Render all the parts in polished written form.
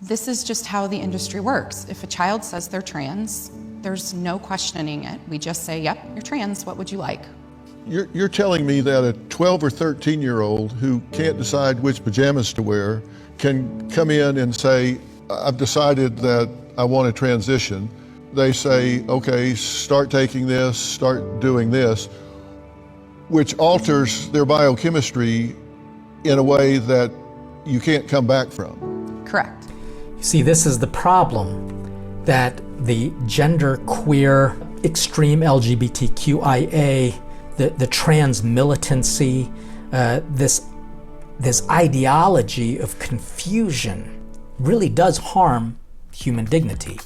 This is just how the industry works. If a child says they're trans, there's no questioning it. We just say, yep, you're trans, what would you like? You're telling me that a 12 or 13-year-old who can't decide which pajamas to wear can come in and say, I've decided that I want to transition. They say, okay, start taking this, start doing this, which alters their biochemistry in a way that you can't come back from. Correct. You see, this is the problem, that the gender queer, extreme LGBTQIA, the trans militancy, this ideology of confusion really does harm human dignity.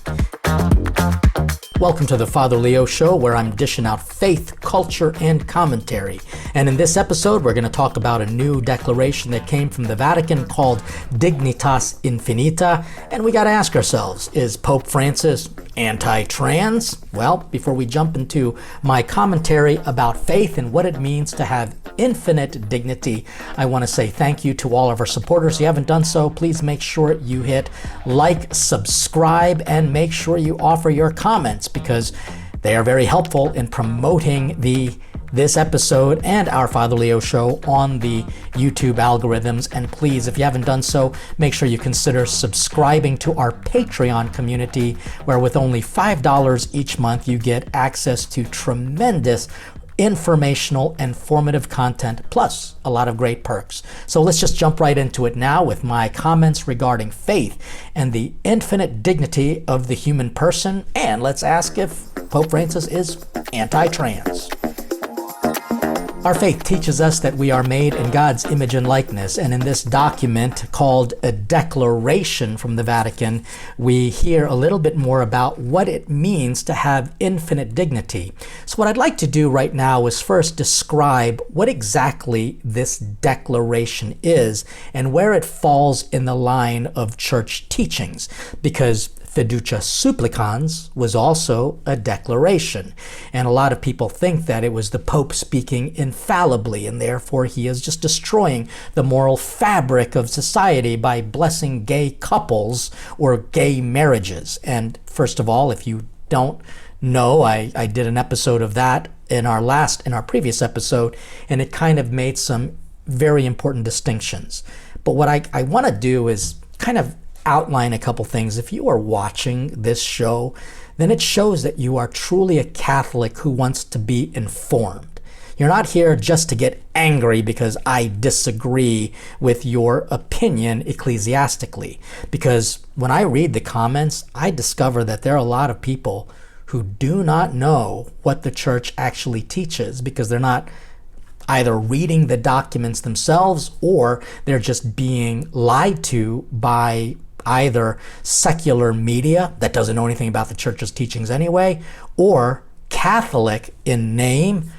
Welcome to the Father Leo Show, where I'm dishing out faith, culture, and commentary. And in this episode, we're going to talk about a new declaration that came from the Vatican called Dignitas Infinita. And we got to ask ourselves, is Pope Francis anti-trans? Well, before we jump into my commentary about faith and what it means to have infinite dignity, I want to say thank you to all of our supporters. If you haven't done so, please make sure you hit like, subscribe, and make sure you offer your comments, because they are very helpful in promoting this episode and our Father Leo Show on the YouTube algorithms. And please, if you haven't done so, make sure you consider subscribing to our Patreon community, where with only $5 each month, you get access to tremendous informational and formative content, plus a lot of great perks. So let's just jump right into it now with my comments regarding faith and the infinite dignity of the human person. And let's ask if Pope Francis is anti-trans. Our faith teaches us that we are made in God's image and likeness, and in this document called a declaration from the Vatican, we hear a little bit more about what it means to have infinite dignity. So what I'd like to do right now is first describe what exactly this declaration is and where it falls in the line of church teachings, because Fiducia Supplicans was also a declaration. And a lot of people think that it was the Pope speaking infallibly, and therefore he is just destroying the moral fabric of society by blessing gay couples or gay marriages. And first of all, if you don't know, I did an episode of that in our previous episode, and it kind of made some very important distinctions. But what I want to do is kind of outline a couple things. If you are watching this show, then it shows that you are truly a Catholic who wants to be informed. You're not here just to get angry because I disagree with your opinion ecclesiastically. Because when I read the comments, I discover that there are a lot of people who do not know what the church actually teaches, because they're not either reading the documents themselves, or they're just being lied to by either secular media that doesn't know anything about the church's teachings anyway, or Catholic in name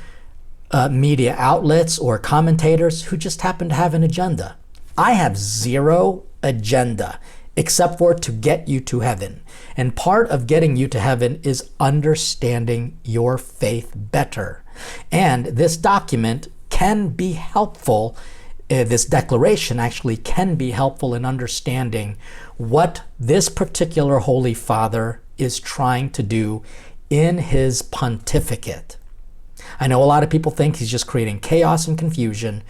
media outlets or commentators who just happen to have an agenda. I have zero agenda except for to get you to heaven. And part of getting you to heaven is understanding your faith better. And this document can be helpful. This declaration actually can be helpful in understanding what this particular Holy Father is trying to do in his pontificate. I know a lot of people think he's just creating chaos and confusion,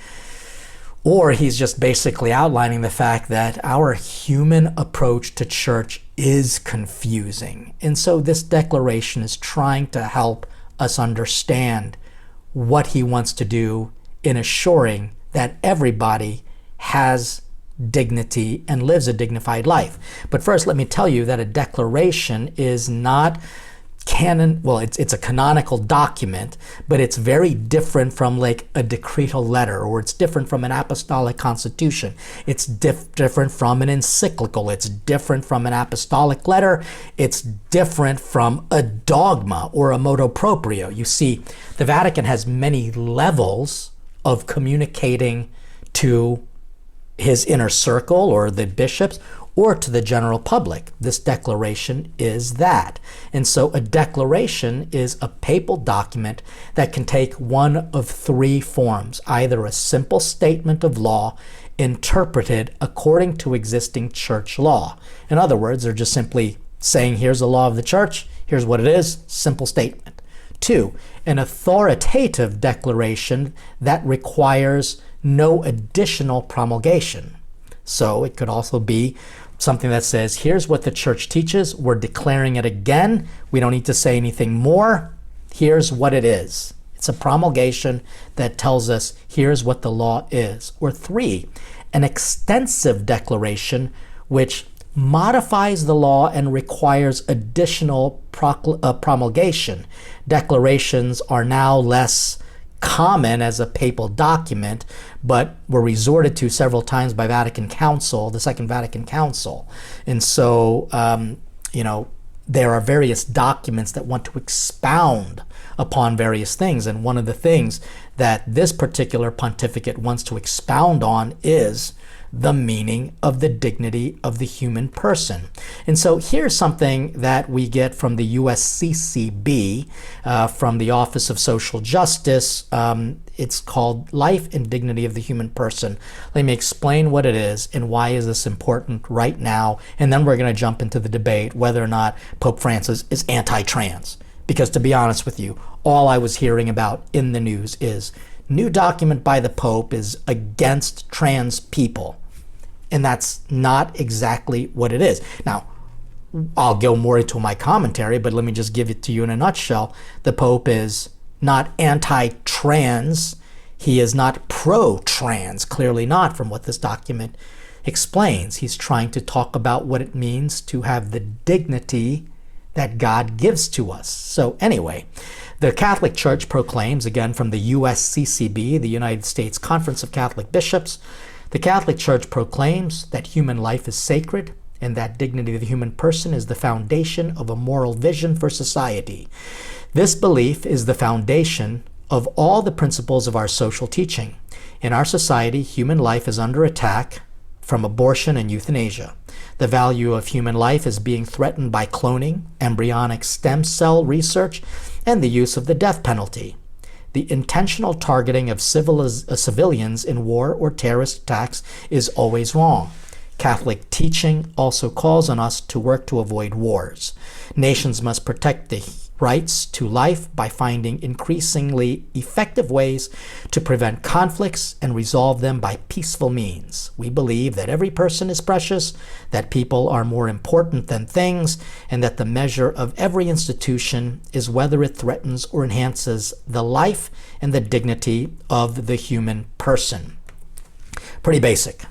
or he's just basically outlining the fact that our human approach to church is confusing. And so this declaration is trying to help us understand what he wants to do in assuring that everybody has dignity and lives a dignified life. But first, let me tell you that a declaration is not canon. Well, it's a canonical document, but it's very different from like a decretal letter, or it's different from an apostolic constitution. It's different from an encyclical. It's different from an apostolic letter. It's different from a dogma or a motu proprio. You see, the Vatican has many levels of communicating to his inner circle or the bishops, or to the general public. This declaration is that. And so a declaration is a papal document that can take one of three forms, either a simple statement of law interpreted according to existing church law. In other words, they're just simply saying, here's the law of the church, here's what it is, simple statement. 2, an authoritative declaration that requires no additional promulgation. So it could also be something that says, here's what the church teaches, we're declaring it again, we don't need to say anything more, here's what it is. It's a promulgation that tells us here's what the law is. Or 3, an extensive declaration which modifies the law and requires additional promulgation. Declarations are now less common as a papal document, but were resorted to several times by Vatican Council, the Second Vatican Council. And so, there are various documents that want to expound upon various things. And one of the things that this particular pontificate wants to expound on is the meaning of the dignity of the human person. And so here's something that we get from the USCCB, from the Office of Social Justice. It's called Life and Dignity of the Human Person. Let me explain what it is and why is this important right now, and then we're going to jump into the debate whether or not Pope Francis is anti-trans. Because to be honest with you, all I was hearing about in the news is new document by the Pope is against trans people. And that's not exactly what it is. Now, I'll go more into my commentary, but let me just give it to you in a nutshell. The Pope is not anti-trans. He is not pro-trans, clearly not from what this document explains. He's trying to talk about what it means to have the dignity that God gives to us. So anyway, the Catholic Church proclaims, again from the USCCB, the United States Conference of Catholic Bishops, the Catholic Church proclaims that human life is sacred and that dignity of the human person is the foundation of a moral vision for society. This belief is the foundation of all the principles of our social teaching. In our society, human life is under attack from abortion and euthanasia. The value of human life is being threatened by cloning, embryonic stem cell research, and the use of the death penalty. The intentional targeting of civilians in war or terrorist attacks is always wrong. Catholic teaching also calls on us to work to avoid wars. Nations must protect the rights to life by finding increasingly effective ways to prevent conflicts and resolve them by peaceful means. We believe that every person is precious, that people are more important than things, and that the measure of every institution is whether it threatens or enhances the life and the dignity of the human person. Pretty basic.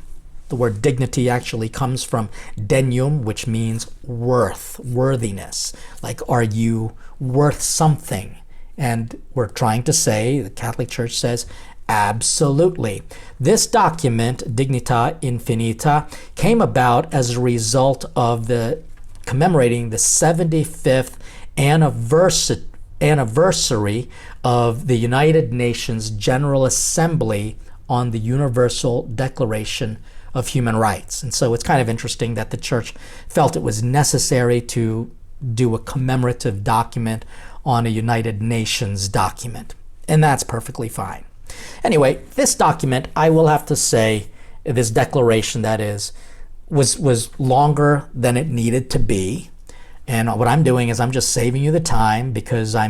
The word dignity actually comes from denium, which means worth, worthiness. Like, are you worth something? And we're trying to say, the Catholic Church says, absolutely. This document, Dignita Infinita, came about as a result of commemorating the 75th anniversary of the United Nations General Assembly on the Universal Declaration of Human Rights. And so it's kind of interesting that the church felt it was necessary to do a commemorative document on a United Nations document. And that's perfectly fine. Anyway, this document, I will have to say, this declaration that is, was longer than it needed to be. And what I'm doing is I'm just saving you the time because I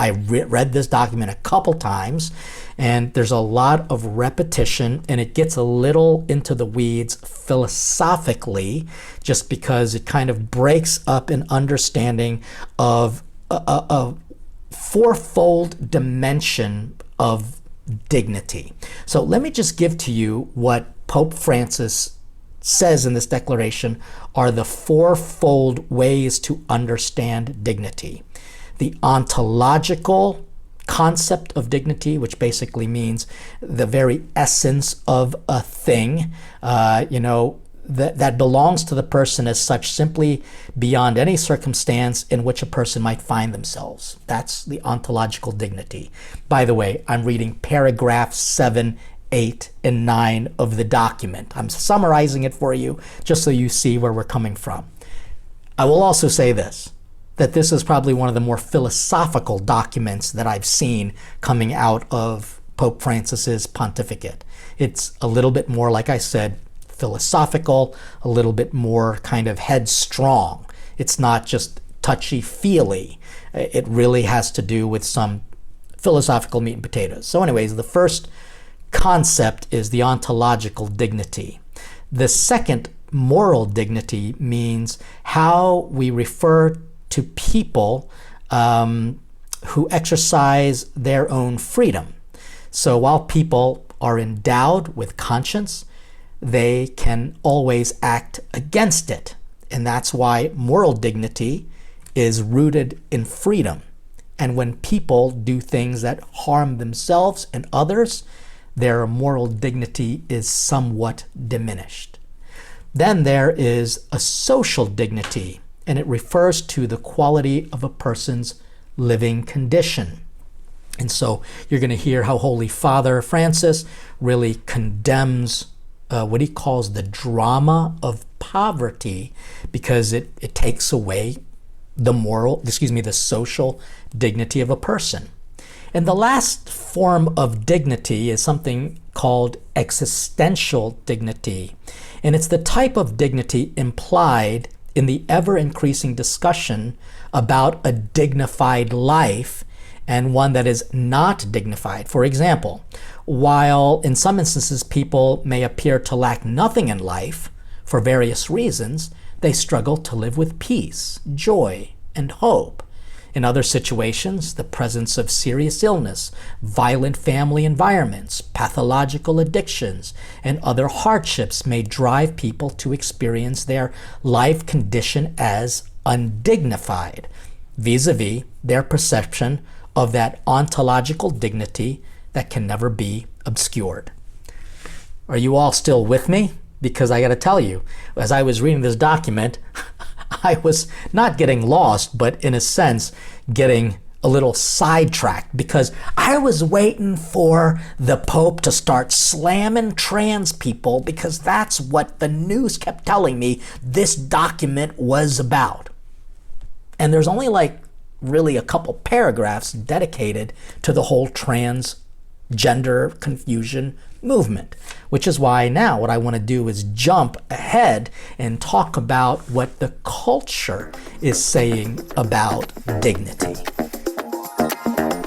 read this document a couple times, and there's a lot of repetition, and it gets a little into the weeds philosophically just because it kind of breaks up an understanding of a fourfold dimension of dignity. So let me just give to you what Pope Francis says in this declaration are the fourfold ways to understand dignity. The ontological concept of dignity, which basically means the very essence of a thing, that belongs to the person as such, simply beyond any circumstance in which a person might find themselves. That's the ontological dignity. By the way, I'm reading paragraph 7A 8, and 9 of the document. I'm summarizing it for you just so you see where we're coming from. I will also say this, that this is probably one of the more philosophical documents that I've seen coming out of Pope Francis's pontificate. It's a little bit more, like I said, philosophical, a little bit more kind of headstrong. It's not just touchy-feely. It really has to do with some philosophical meat and potatoes. So anyways, the first concept is the ontological dignity. The second, moral dignity, means how we refer to people who exercise their own freedom. So while people are endowed with conscience, they can always act against it. And that's why moral dignity is rooted in freedom. And when people do things that harm themselves and others, their moral dignity is somewhat diminished. Then there is a social dignity, and it refers to the quality of a person's living condition. And so you're going to hear how Holy Father Francis really condemns what he calls the drama of poverty, because it takes away the social dignity of a person. And the last form of dignity is something called existential dignity. And it's the type of dignity implied in the ever-increasing discussion about a dignified life and one that is not dignified. For example, while in some instances people may appear to lack nothing in life for various reasons, they struggle to live with peace, joy, and hope. In other situations, the presence of serious illness, violent family environments, pathological addictions, and other hardships may drive people to experience their life condition as undignified, vis-a-vis their perception of that ontological dignity that can never be obscured. Are you all still with me? Because I got to tell you, as I was reading this document, I was not getting lost, but in a sense, getting a little sidetracked, because I was waiting for the Pope to start slamming trans people, because that's what the news kept telling me this document was about. And there's only really a couple paragraphs dedicated to the whole transgender confusion movement, which is why now what I want to do is jump ahead and talk about what the culture is saying about dignity.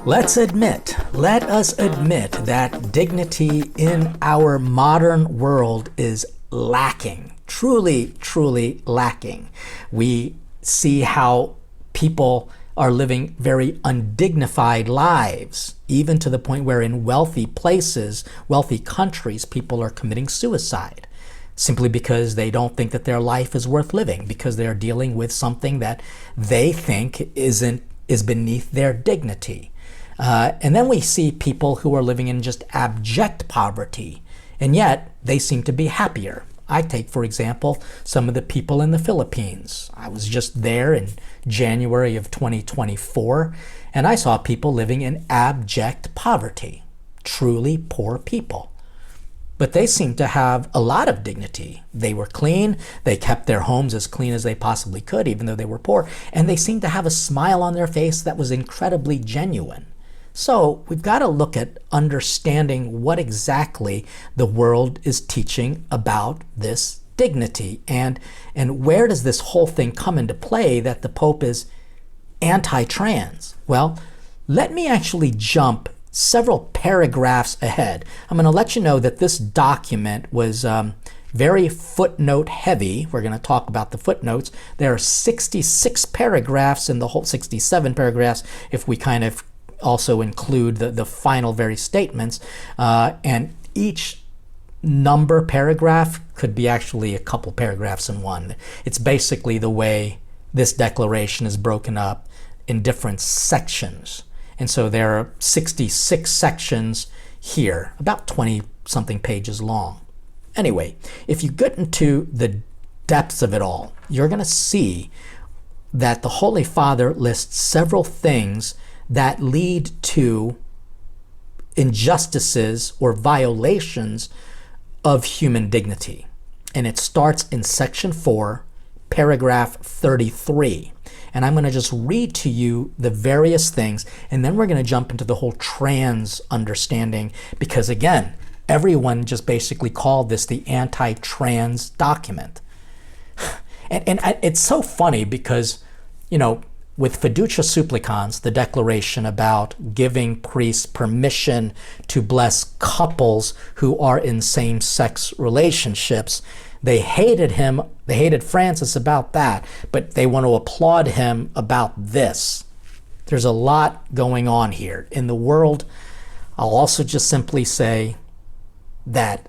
Let us admit that dignity in our modern world is lacking, truly lacking. We see how people are living very undignified lives, even to the point where in wealthy places, wealthy countries, people are committing suicide simply because they don't think that their life is worth living, because they're dealing with something that they think is beneath their dignity. And then we see people who are living in just abject poverty, and yet they seem to be happier. I take, for example, some of the people in the Philippines. I was just there in January of 2024, and I saw people living in abject poverty, truly poor people. But they seemed to have a lot of dignity. They were clean. They kept their homes as clean as they possibly could, even though they were poor. And they seemed to have a smile on their face that was incredibly genuine. So we've got to look at understanding what exactly the world is teaching about this dignity, and where does this whole thing come into play that the Pope is anti-trans? Well, let me actually jump several paragraphs ahead. I'm going to let you know that this document was very footnote heavy. We're going to talk about the footnotes. There are 66 paragraphs in the whole, 67 paragraphs if we kind of also include the final very statements, and each number paragraph could be actually a couple paragraphs in one. It's basically the way this declaration is broken up in different sections. And so there are 66 sections here, about 20 something pages long. Anyway, if you get into the depths of it all, you're going to see that the Holy Father lists several things that lead to injustices or violations of human dignity. And it starts in section 4, paragraph 33. And I'm going to just read to you the various things, and then we're going to jump into the whole trans understanding, because again, everyone just basically called this the anti-trans document. And it's so funny because, with fiducia supplicans, the declaration about giving priests permission to bless couples who are in same-sex relationships, they hated him, they hated Francis about that, but they want to applaud him about this. There's a lot going on here. In the world, I'll also just simply say that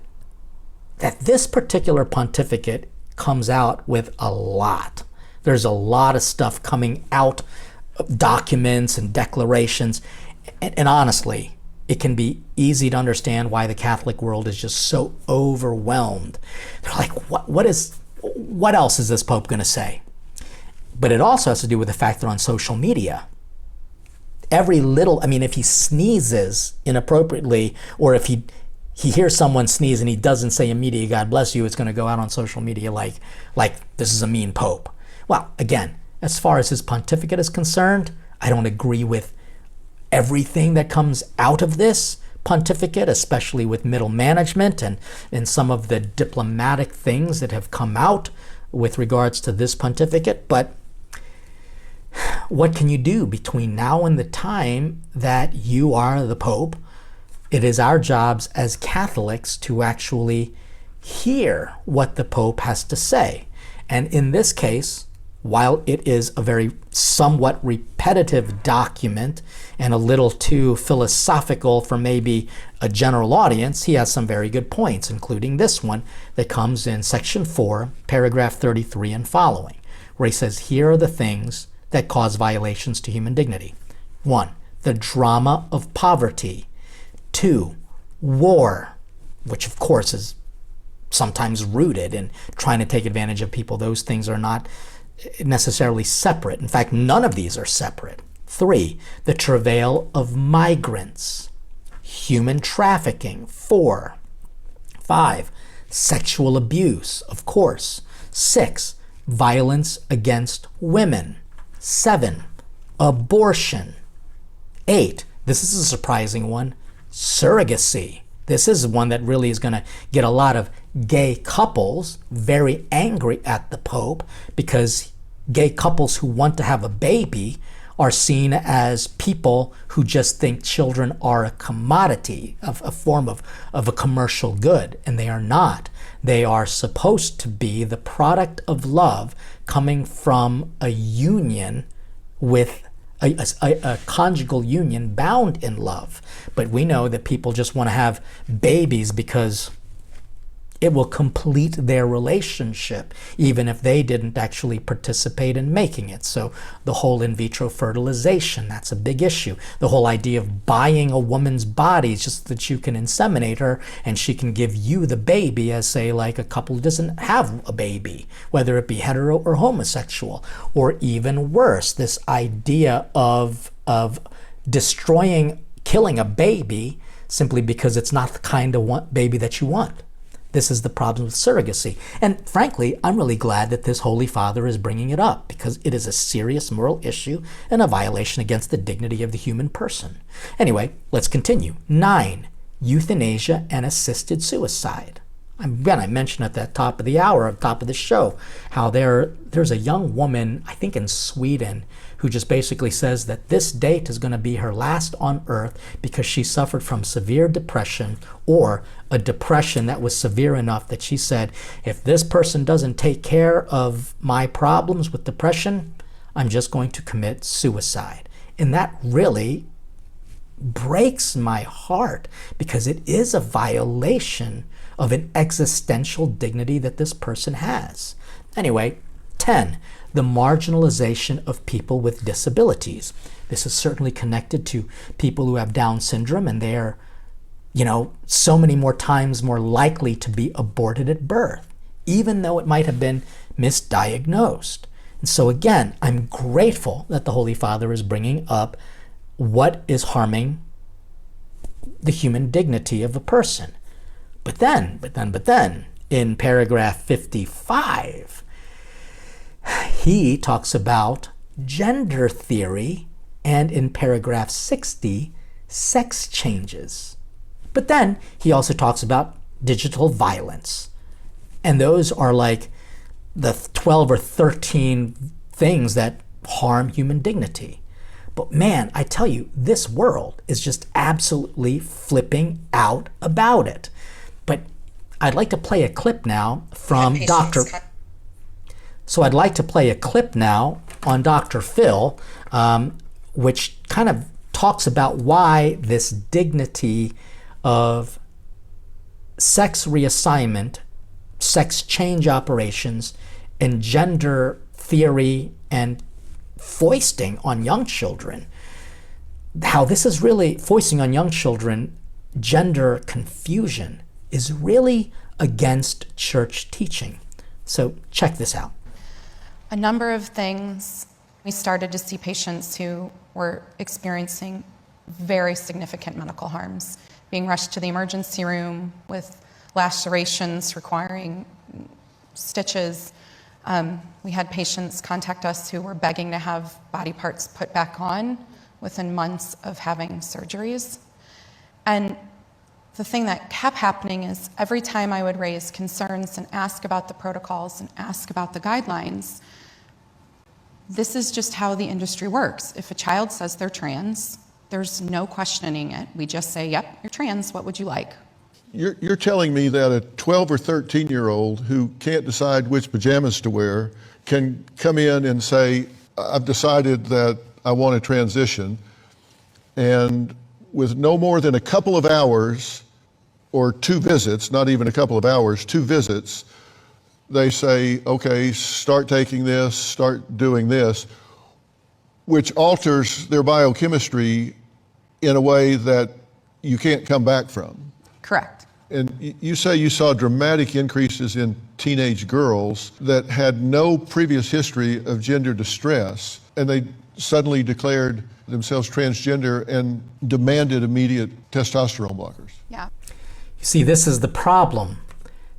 this particular pontificate comes out with a lot. There's a lot of stuff coming out, documents and declarations, and honestly, it can be easy to understand why the Catholic world is just so overwhelmed. They're like, what else is this Pope going to say? But it also has to do with the fact that on social media, if he sneezes inappropriately, or if he hears someone sneeze and he doesn't say immediately, God bless you, it's going to go out on social media like this is a mean Pope. Well, again, as far as his pontificate is concerned, I don't agree with everything that comes out of this pontificate, especially with middle management and some of the diplomatic things that have come out with regards to this pontificate. But what can you do between now and the time that you are the Pope? It is our jobs as Catholics to actually hear what the Pope has to say. And in this case, while it is a very somewhat repetitive document and a little too philosophical for maybe a general audience, he has some very good points, including this one that comes in section 4, paragraph 33 and following, where he says, here are the things that cause violations to human dignity. 1, the drama of poverty. 2, war, which of course is sometimes rooted in trying to take advantage of people. Those things are not necessarily separate. In fact, none of these are separate. 3, the travail of migrants. Human trafficking. 4. 5, sexual abuse, of course. 6, violence against women. 7, abortion. 8, this is a surprising one, surrogacy. This is one that really is going to get a lot of gay couples very angry at the Pope, because gay couples who want to have a baby are seen as people who just think children are a commodity, a form of a commercial good, and they are not. They are supposed to be the product of love coming from a union with a conjugal union bound in love. But we know that people just want to have babies because it will complete their relationship, even if they didn't actually participate in making it. So the whole in vitro fertilization, that's a big issue. The whole idea of buying a woman's body just so that you can inseminate her and she can give you the baby, as say like a couple who doesn't have a baby, whether it be hetero or homosexual. Or even worse, this idea of killing a baby simply because it's not the kind of baby that you want. This is the problem with surrogacy. And frankly, I'm really glad that this Holy Father is bringing it up, because it is a serious moral issue and a violation against the dignity of the human person. Anyway, let's continue. 9, euthanasia and assisted suicide. Again, I mentioned at the top of the hour, at the top of the show, how there's a young woman, I think in Sweden, who just basically says that this date is going to be her last on earth because she suffered from severe depression, or a depression that was severe enough that she said, if this person doesn't take care of my problems with depression, I'm just going to commit suicide. And that really breaks my heart, because it is a violation of an existential dignity that this person has. Anyway, 10, the marginalization of people with disabilities. This is certainly connected to people who have Down syndrome, and they're, so many more times more likely to be aborted at birth, even though it might have been misdiagnosed. And so again, I'm grateful that the Holy Father is bringing up what is harming the human dignity of a person. But then, in paragraph 55, he talks about gender theory, and in paragraph 60, sex changes. But then he also talks about digital violence. And those are like the 12 or 13 things that harm human dignity. But man, I tell you, this world is just absolutely flipping out about it. But I'd like to play a clip now from Dr. So I'd like to play a clip now on Dr. Phil, which kind of talks about why this dignity of sex reassignment, sex change operations, and gender theory and foisting on young children, how this is really foisting on young children gender confusion is really against church teaching. So check this out. A number of things. We started to see patients who were experiencing very significant medical harms, being rushed to the emergency room with lacerations requiring stitches. We had patients contact us who were begging to have body parts put back on within months of having surgeries. And the thing that kept happening is every time I would raise concerns and ask about the protocols and ask about the guidelines, this is just how the industry works. If a child says they're trans, there's no questioning it. We just say, yep, you're trans, what would you like? You're telling me that a 12 or 13-year-old who can't decide which pajamas to wear can come in and say, I've decided that I want to transition, and with no more than a couple of hours or 2 visits, not even a couple of hours, 2 visits, they say, okay, start taking this, start doing this, which alters their biochemistry in a way that you can't come back from. Correct. And you say you saw dramatic increases in teenage girls that had no previous history of gender distress, and they suddenly declared themselves transgender and demanded immediate testosterone blockers. Yeah. You see, this is the problem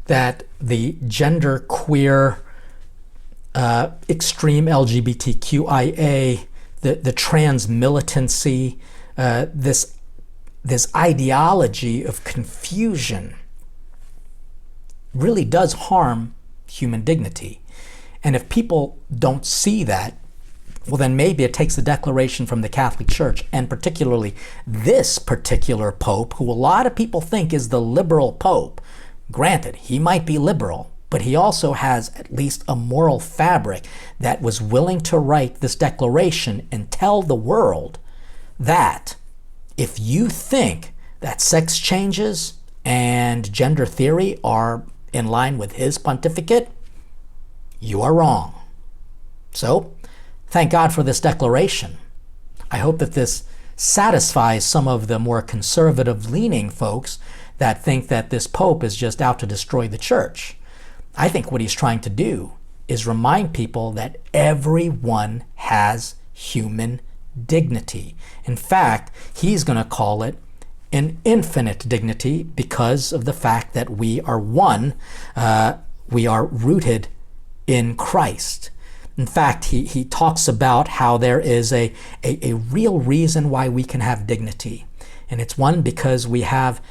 that the gender queer, extreme LGBTQIA, the trans militancy, this ideology of confusion really does harm human dignity. And if people don't see that, well, then maybe it takes a declaration from the Catholic Church, and particularly this particular Pope, who a lot of people think is the liberal Pope. Granted, he might be liberal, but he also has at least a moral fabric that was willing to write this declaration and tell the world that if you think that sex changes and gender theory are in line with his pontificate, you are wrong. So, thank God for this declaration. I hope that this satisfies some of the more conservative-leaning folks that think that this Pope is just out to destroy the church. I think what he's trying to do is remind people that everyone has human dignity. In fact, he's going to call it an infinite dignity because of the fact that we are one, we are rooted in Christ. In fact, he talks about how there is a real reason why we can have dignity. And it's one, because we have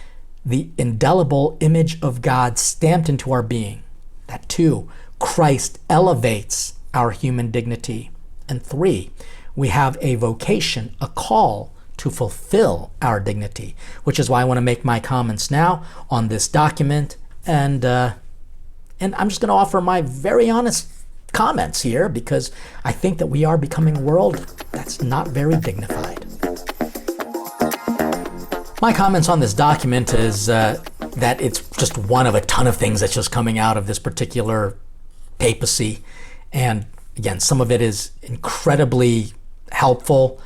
the indelible image of God stamped into our being. That 2, Christ elevates our human dignity. And 3, we have a vocation, a call to fulfill our dignity, which is why I want to make my comments now on this document. And I'm just going to offer my very honest comments here, because I think that we are becoming a world that's not very dignified. My comments on this document is that it's just one of a ton of things that's just coming out of this particular papacy. And again, some of it is incredibly helpful.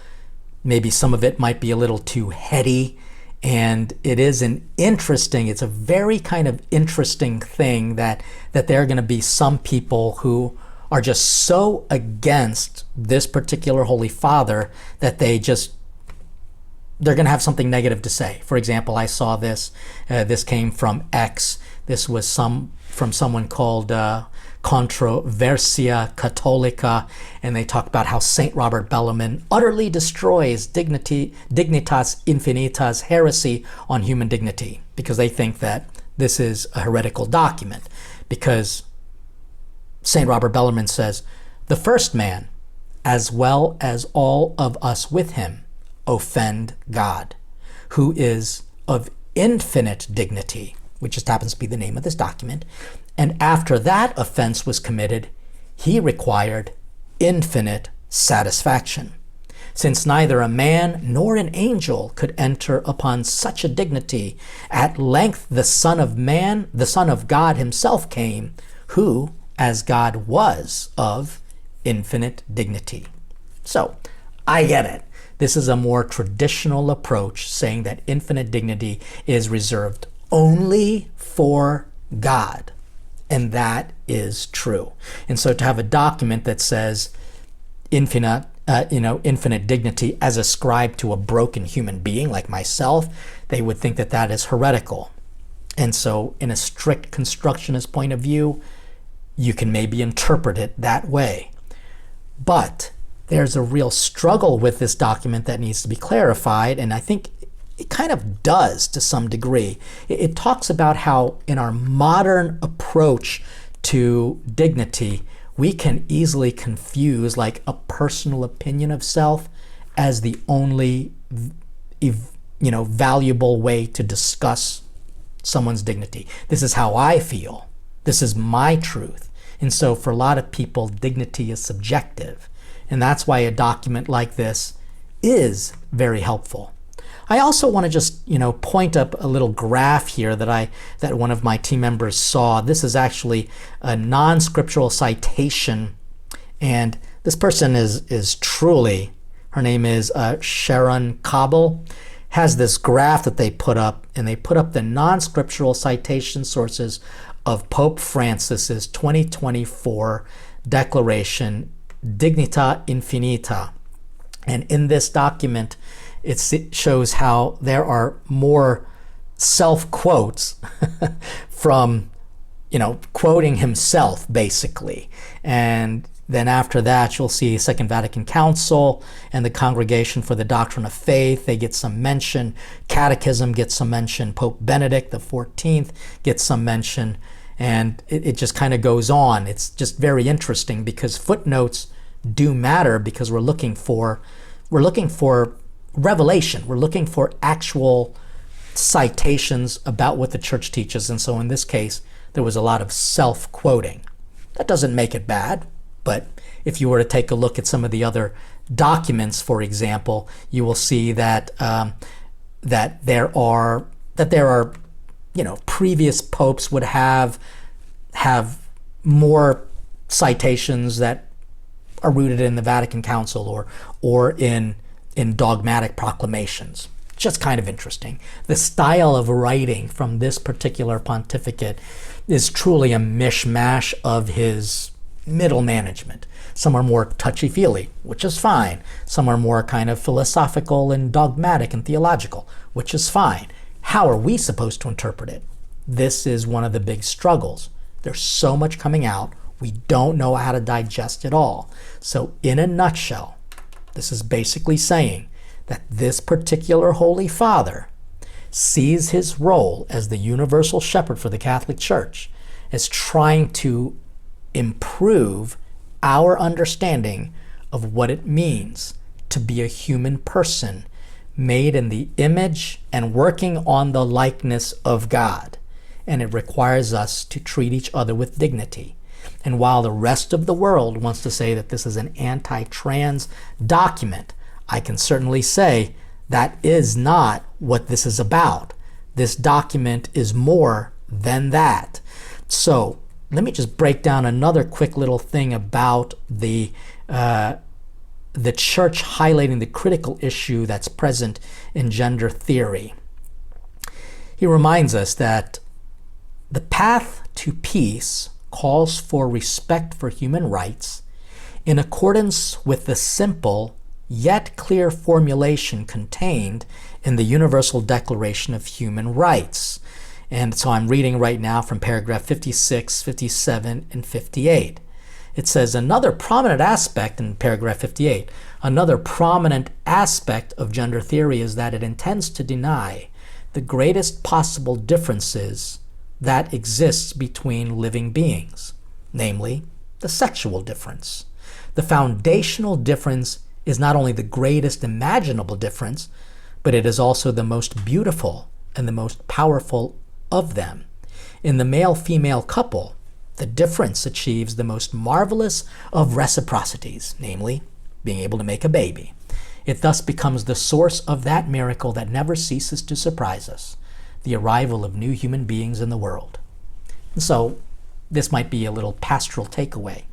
Maybe some of it might be a little too heady. And it is it's a very kind of interesting thing that there are going to be some people who are just so against this particular Holy Father that they just they're going to have something negative to say. For example, I saw this. This came from X. This was from someone called Controversia Catholica, and they talk about how St. Robert Bellarmine utterly destroys Dignitas Infinitas heresy on human dignity, because they think that this is a heretical document, because St. Robert Bellarmine says, the first man, as well as all of us with him, offend God, who is of infinite dignity, which just happens to be the name of this document. And after that offense was committed, he required infinite satisfaction. Since neither a man nor an angel could enter upon such a dignity, at length the Son of Man, the Son of God himself came, who, as God was, of infinite dignity. So, I get it. This is a more traditional approach, saying that infinite dignity is reserved only for God. And that is true. And so to have a document that says infinite dignity as ascribed to a broken human being like myself, they would think that that is heretical. And so in a strict constructionist point of view, you can maybe interpret it that way. But there's a real struggle with this document that needs to be clarified, and I think it kind of does to some degree. It talks about how in our modern approach to dignity, we can easily confuse like a personal opinion of self as the only valuable way to discuss someone's dignity. This is how I feel. This is my truth. And so for a lot of people, dignity is subjective. And that's why a document like this is very helpful. I also want to just, point up a little graph here that one of my team members saw. This is actually a non-scriptural citation, and this person is truly, her name is Sharon Cobble, has this graph that they put up, and they put up the non-scriptural citation sources of Pope Francis's 2024 declaration, Dignita Infinita. And in this document, it shows how there are more self-quotes from, quoting himself, basically. And then after that, you'll see Second Vatican Council and the Congregation for the Doctrine of Faith. They get some mention. Catechism gets some mention. Pope Benedict XIV gets some mention. And it just kind of goes on. It's just very interesting because footnotes do matter, because we're looking for revelation. We're looking for actual citations about what the church teaches. And so in this case, there was a lot of self-quoting. That doesn't make it bad, but if you were to take a look at some of the other documents, for example, you will see that there are previous popes would have more citations that are rooted in the Vatican Council or in dogmatic proclamations. Just kind of interesting. The style of writing from this particular pontificate is truly a mishmash of his middle management. Some are more touchy-feely, which is fine. Some are more kind of philosophical and dogmatic and theological, which is fine. How are we supposed to interpret it? This is one of the big struggles. There's so much coming out. We don't know how to digest it all. So in a nutshell, this is basically saying that this particular Holy Father sees his role as the universal shepherd for the Catholic Church as trying to improve our understanding of what it means to be a human person made in the image and working on the likeness of God. And it requires us to treat each other with dignity. And while the rest of the world wants to say that this is an anti-trans document, I can certainly say that is not what this is about. This document is more than that. So let me just break down another quick little thing about the church highlighting the critical issue that's present in gender theory. He reminds us that the path to peace calls for respect for human rights in accordance with the simple yet clear formulation contained in the Universal Declaration of Human Rights. And so I'm reading right now from paragraph 56, 57, and 58. It says, another prominent aspect in paragraph 58, another prominent aspect of gender theory is that it intends to deny the greatest possible differences that exists between living beings, namely the sexual difference. The foundational difference is not only the greatest imaginable difference, but it is also the most beautiful and the most powerful of them. In the male-female couple, the difference achieves the most marvelous of reciprocities, namely being able to make a baby. It thus becomes the source of that miracle that never ceases to surprise us, the arrival of new human beings in the world. And so this might be a little pastoral takeaway.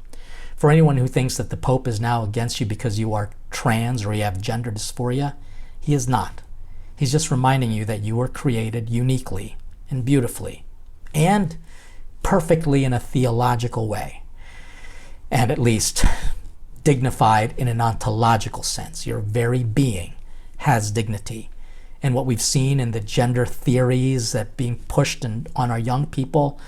For anyone who thinks that the Pope is now against you because you are trans or you have gender dysphoria, he is not. He's just reminding you that you were created uniquely and beautifully and perfectly in a theological way, and at least dignified in an ontological sense. Your very being has dignity. And what we've seen in the gender theories that being pushed on our young people,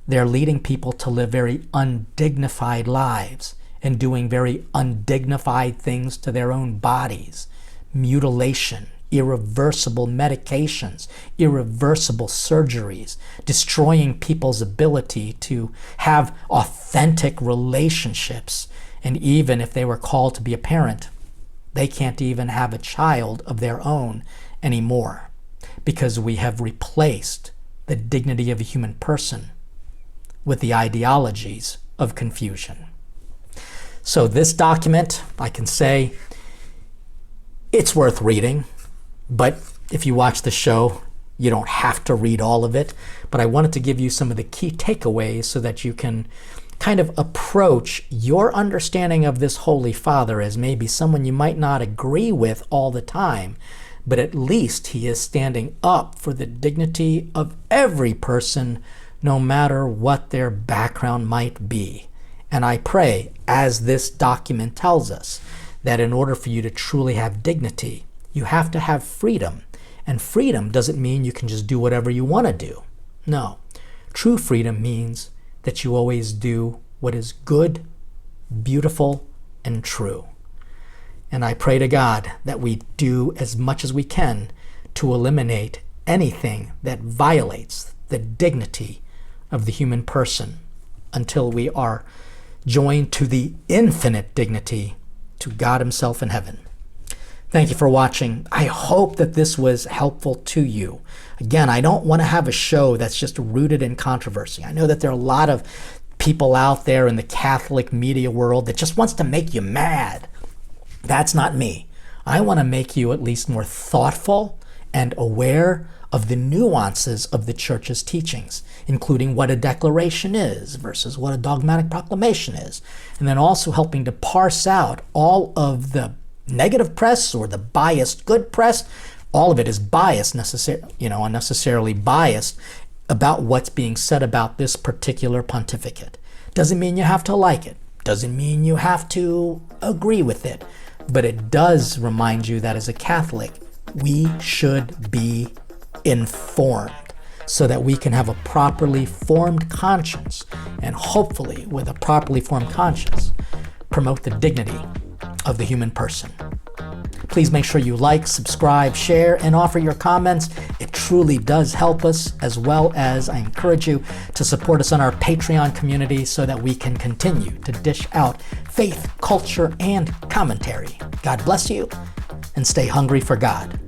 they're leading people to live very undignified lives and doing very undignified things to their own bodies. Mutilation, irreversible medications, irreversible surgeries, destroying people's ability to have authentic relationships. And even if they were called to be a parent, they can't even have a child of their own anymore, because we have replaced the dignity of a human person with the ideologies of confusion. So this document, I can say, it's worth reading. But if you watch the show, you don't have to read all of it. But I wanted to give you some of the key takeaways so that you can kind of approach your understanding of this Holy Father as maybe someone you might not agree with all the time, but at least he is standing up for the dignity of every person, no matter what their background might be. And I pray, as this document tells us, that in order for you to truly have dignity, you have to have freedom. And freedom doesn't mean you can just do whatever you want to do. No. True freedom means that you always do what is good, beautiful, and true. And I pray to God that we do as much as we can to eliminate anything that violates the dignity of the human person until we are joined to the infinite dignity to God himself in heaven. Thank you for watching. I hope that this was helpful to you. Again, I don't want to have a show that's just rooted in controversy. I know that there are a lot of people out there in the Catholic media world that just wants to make you mad. That's not me. I want to make you at least more thoughtful and aware of the nuances of the Church's teachings, including what a declaration is versus what a dogmatic proclamation is, and then also helping to parse out all of the negative press or the biased good press. All of it is biased, unnecessarily biased about what's being said about this particular pontificate. Doesn't mean you have to like it. Doesn't mean you have to agree with it. But it does remind you that as a Catholic, we should be informed so that we can have a properly formed conscience, and hopefully with a properly formed conscience, promote the dignity of the human person. Please make sure you like, subscribe, share, and offer your comments. It truly does help us, as well as I encourage you to support us on our Patreon community so that we can continue to dish out faith, culture, and commentary. God bless you, and stay hungry for God.